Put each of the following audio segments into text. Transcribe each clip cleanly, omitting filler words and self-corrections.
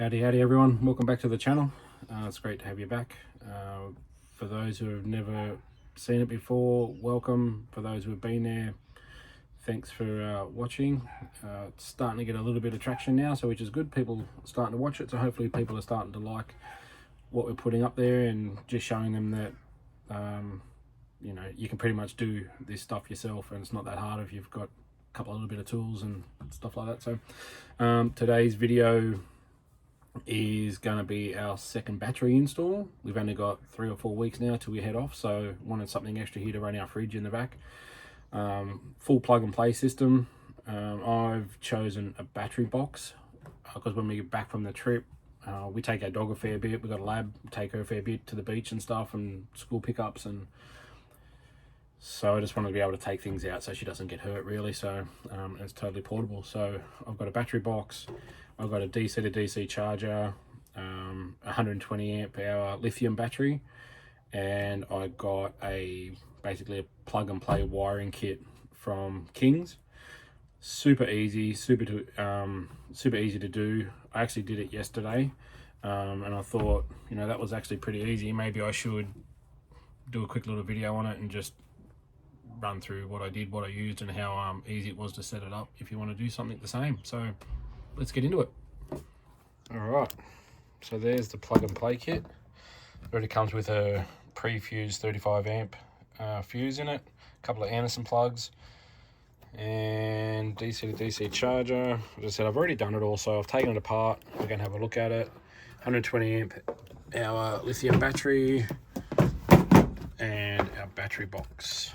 Howdy everyone, welcome back to the channel. It's great to have you back. For those who have never seen it before, welcome. For those who have been there, thanks for watching. It's starting to get a little bit of traction now, so which is good. People are starting to watch it, so hopefully people are starting to like what we're putting up there and just showing them that you know, you can pretty much do this stuff yourself and it's not that hard if you've got a couple of little bit of tools and stuff like that. So today's video is going to be our second battery install. We've only got 3 or 4 weeks now till we head off, so wanted something extra here to run our fridge in the back. Full plug and play system. I've chosen a battery box because when we get back from the trip, we take our dog a fair bit. We've got a lab, take her a fair bit to the beach and stuff and school pickups, and so I just wanted to be able to take things out so she doesn't get hurt really. So it's totally portable. So I've got a battery box, I've got a DC to DC charger, 120 amp hour lithium battery, and I got basically a plug and play wiring kit from King's. Super easy, super easy to do. I actually did it yesterday, and I thought, you know, that was actually pretty easy. Maybe I should do a quick little video on it and just run through what I did, what I used, and how easy it was to set it up if you want to do something the same. So let's get into it. All right, so there's the plug and play kit. It already comes with a pre-fused 35 amp fuse in it, a couple of Anderson plugs, and DC to DC charger. As I said, I've already done it all, so I've taken it apart. We're going to have a look at it. 120 amp hour lithium battery and our battery box.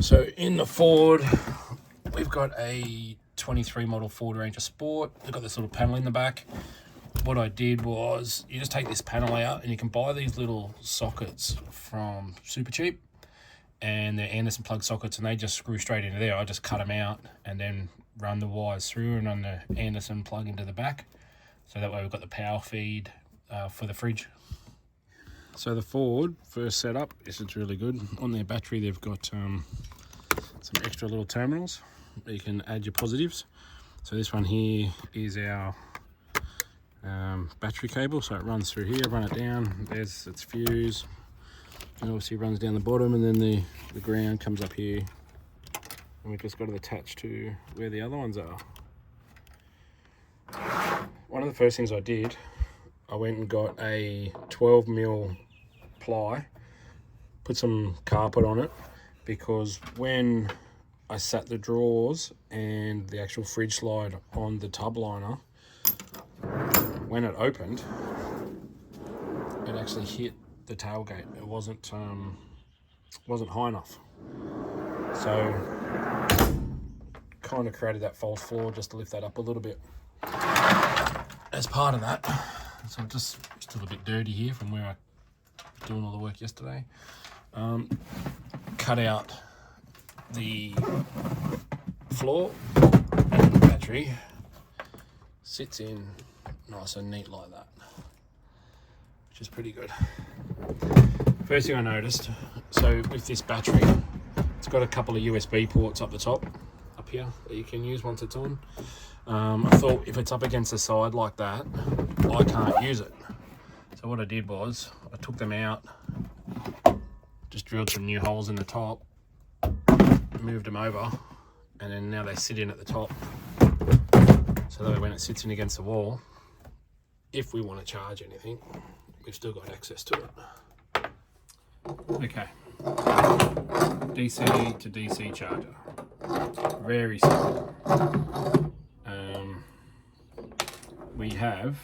So in the Ford, we've got a 23 model Ford Ranger Sport. They've got this little panel in the back. What I did was, you just take this panel out and you can buy these little sockets from super cheap, and they're Anderson plug sockets and they just screw straight into there. I just cut them out and then run the wires through and run the Anderson plug into the back. So that way we've got the power feed for the fridge. So the Ford first setup, this is really good. On their battery they've got some extra little terminals that you can add your positives. So this one here is our battery cable, so it runs through here, run it down, there's its fuse, and obviously runs down the bottom, and then the ground comes up here, and we've just got it attached to where the other ones are. One of the first things I did, I went and got a 12mm ply, put some carpet on it, because when I sat the drawers and the actual fridge slide on the tub liner, when it opened, it actually hit the tailgate. It wasn't high enough, so kind of created that false floor just to lift that up a little bit. As part of that, so I'm just a little bit dirty here from where I was doing all the work yesterday. Cut out the floor, and the battery sits in nice and neat like that, which is pretty good. First thing I noticed, so with this battery, it's got a couple of USB ports up the top, up here, that you can use once it's on. I thought if it's up against the side like that, I can't use it. So what I did was, I took them out, just drilled some new holes in the top, moved them over, and then now they sit in at the top, so that when it sits in against the wall, if we want to charge anything, we've still got access to it. Okay, DC to DC charger, very simple. We have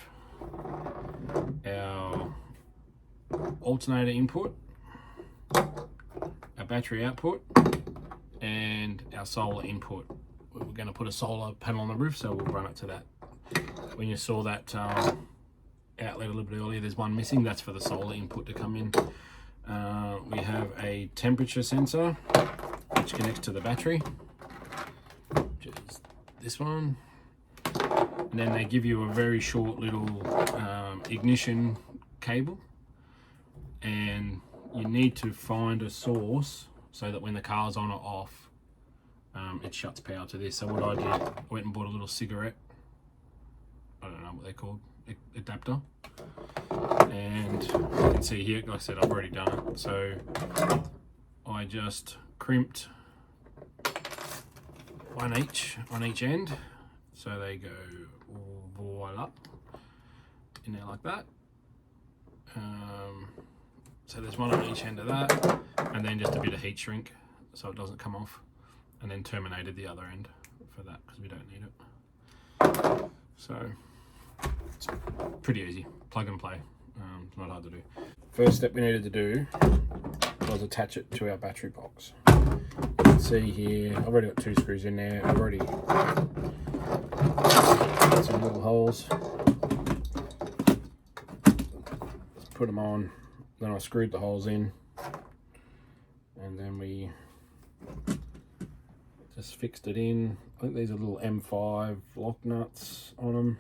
our alternator input, our battery output, and our solar input. We're going to put a solar panel on the roof, so we'll run it to that. When you saw that outlet a little bit earlier, there's one missing. That's for the solar input to come in. We have a temperature sensor which connects to the battery, which is this one, and then they give you a very short little ignition cable, and you need to find a source so that when the car's on or off, it shuts power to this. So what I did, I went and bought a little cigarette I don't know what they're called, adapter. And you can see here, like I said, I've already done it. So I just crimped one each on each end, so they go voila in there like that. So there's one on each end of that, and then just a bit of heat shrink so it doesn't come off, and then terminated the other end for that because we don't need it. So it's pretty easy, plug and play. It's not hard to do. First step we needed to do was attach it to our battery box. You can see here, I've already got 2 screws in there. I've already got some little holes. Let's put them on. Then I screwed the holes in, and then we just fixed it in. I think these are little M5 lock nuts on them.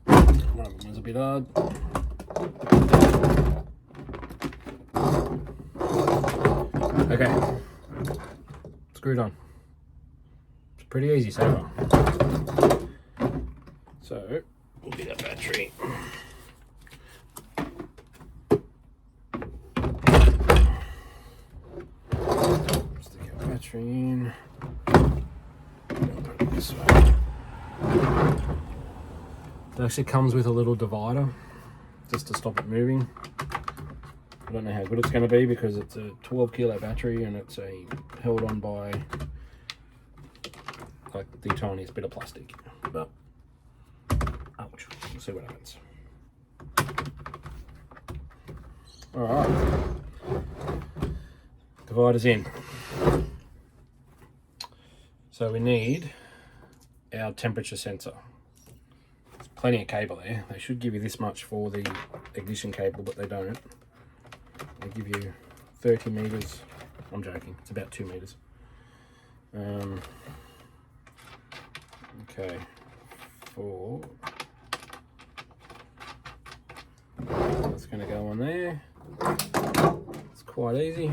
One of them was a bit hard. Okay, screwed on. It's pretty easy so far. So we'll get a battery. Stick our battery in. Put it this way. It actually comes with a little divider just to stop it moving. I don't know how good it's going to be because it's a 12 kilo battery and it's held on by like the tiniest bit of plastic. But ouch, we'll see what happens. Alright, divider's in. So we need our temperature sensor. There's plenty of cable there. They should give you this much for the ignition cable, but they don't. They give you 30 meters. I'm joking, it's about 2 meters. Okay, that's going to go on there. It's quite easy.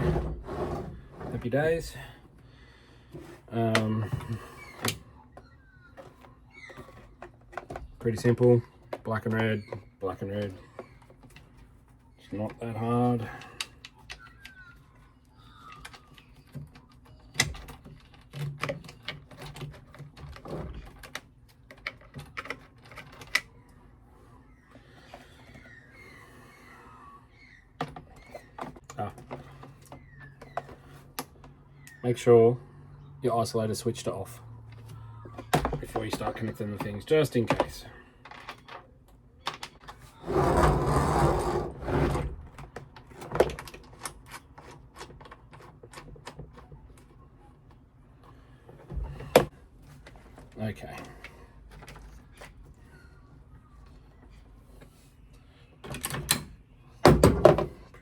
Happy days. Pretty simple. Black and red, black and red. It's not that hard. Make sure your isolator switched it off before you start connecting the things, just in case. Okay.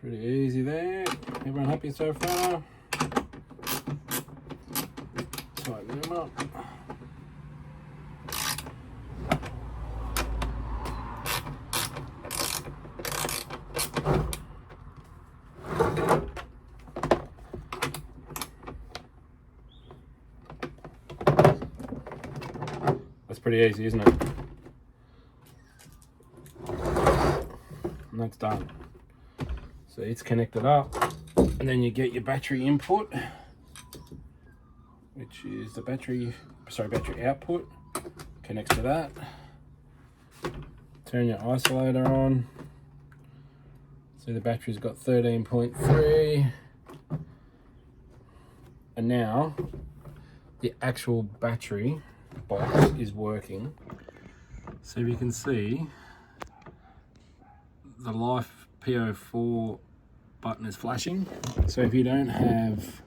Pretty easy there. Everyone happy so far? Tighten them up. That's pretty easy, isn't it? And that's done. So it's connected up, and then you get your battery input, which is the battery output. Connects to that. Turn your isolator on. See, the battery's got 13.3, and now the actual battery box is working. So you can see the life PO4 button is flashing. So if you don't have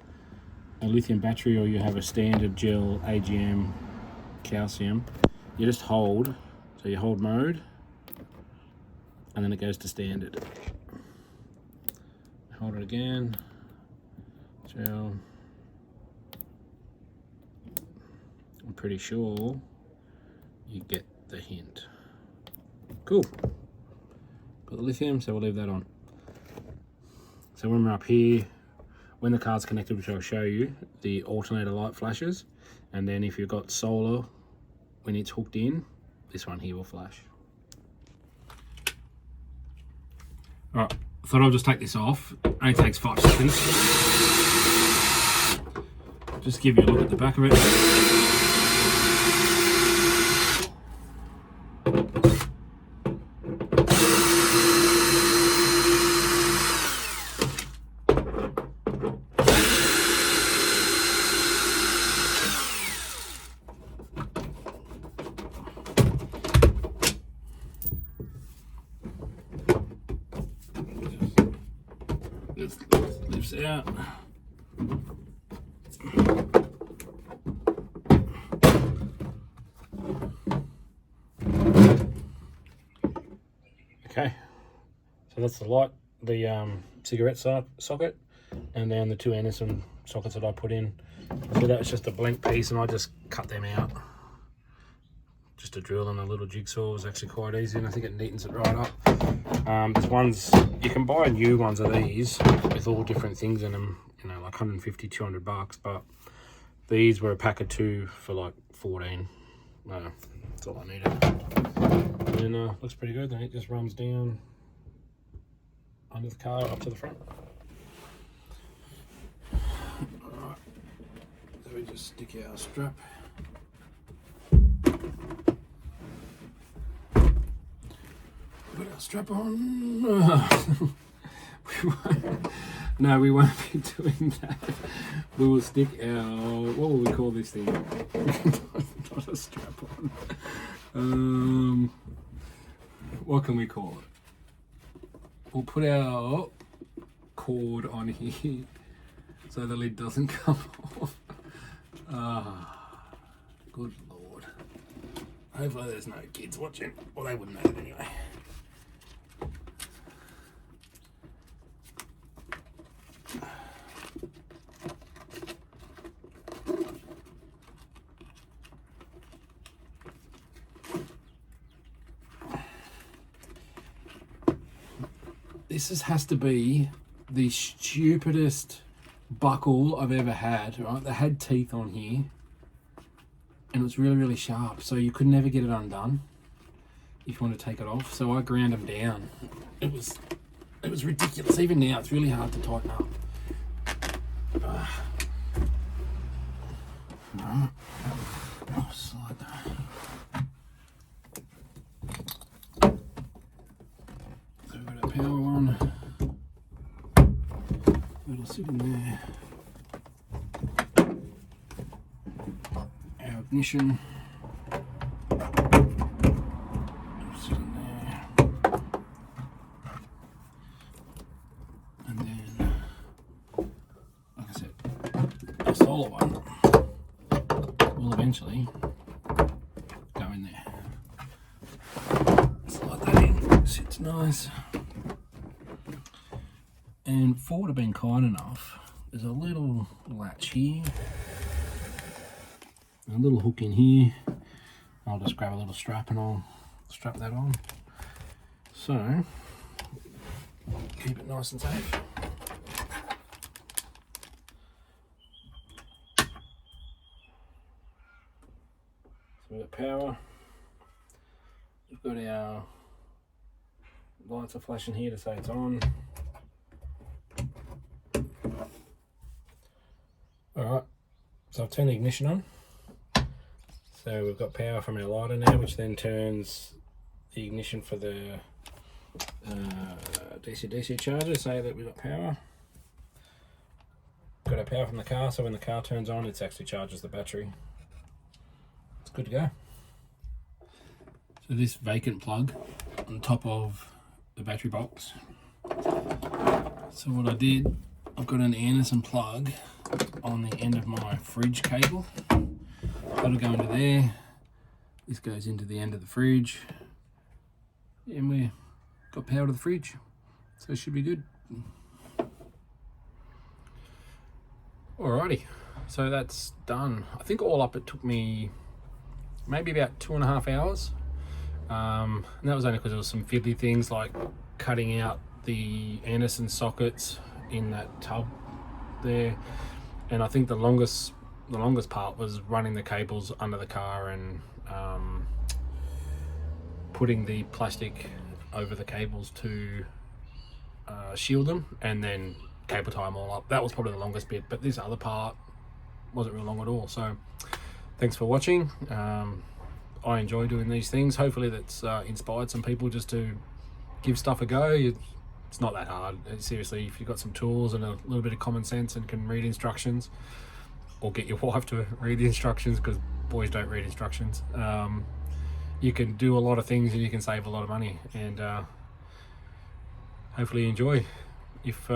a lithium battery, or you have a standard gel AGM calcium, you just hold. So you hold mode, and then it goes to standard. Hold it again, gel. I'm pretty sure you get the hint. Cool. Got the lithium, so we'll leave that on. So when we're up here, when the car's connected, which I'll show you, the alternator light flashes, and then if you've got solar, when it's hooked in, this one here will flash. All right, I thought I'll just take this off. It only takes 5 seconds. Just give you a look at the back of it. This lifts out. Okay, so that's the light, the cigarette socket, and then the 2 Anderson sockets that I put in. So that was just a blank piece, and I just cut them out. Just a drill and a little jigsaw was actually quite easy, and I think it neatens it right up. There's ones, you can buy new ones of these with all different things in them, you know, like 150, 200 bucks, but these were a pack of 2 for like 14. That's all I needed. And looks pretty good. Then it just runs down under the car up to the front. Alright, so we just stick our strap. Put our strap on. No, we won't be doing that. We will stick our, what will we call this thing? Not a strap on. What can we call it? We'll put our cord on here so the lid doesn't come off. Good Lord. Hopefully there's no kids watching. Well, they wouldn't know it anyway. This has to be the stupidest buckle I've ever had, right? They had teeth on here and it was really, really sharp, so you could never get it undone if you want to take it off. So I ground them down. It was ridiculous. Even now it's really hard to tighten up. Oh, slide that. So we've got a power one. It'll sit in there. Our ignition. It'll sit in there. And then, like I said, our solar one will eventually go in there. Slide that in, sits nice. And Ford have been kind enough, there's a little latch here, a little hook in here. I'll just grab a little strap and I'll strap that on. So, keep it nice and safe. So we've got power, we've got our lights are flashing here to say it's on. Alright, so I've turned the ignition on. So we've got power from our lighter now, which then turns the ignition for the dcdc charger, say that we've got power. Got our power from the car, so when the car turns on, it actually charges the battery. It's good to go. So this vacant plug on top of the battery box. So what I did, I've got an Anderson plug on the end of my fridge cable. That'll go into there. This goes into the end of the fridge. And we've got power to the fridge. So it should be good. Alrighty, so that's done. I think all up it took me maybe about 2.5 hours. And that was only because there was some fiddly things like cutting out the Anderson sockets in that tub there. And I think the longest part was running the cables under the car and putting the plastic over the cables to shield them, and then cable tie them all up. That was probably the longest bit, but this other part wasn't real long at all. So thanks for watching. I enjoy doing these things. Hopefully that's inspired some people just to give stuff a go. It's not that hard. Seriously, if you've got some tools and a little bit of common sense and can read instructions, or get your wife to read the instructions, because boys don't read instructions, you can do a lot of things and you can save a lot of money. And hopefully you enjoy. If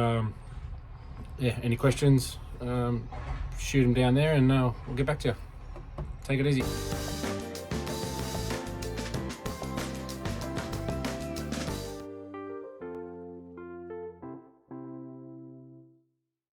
any questions, shoot them down there and we'll get back to you. Take it easy.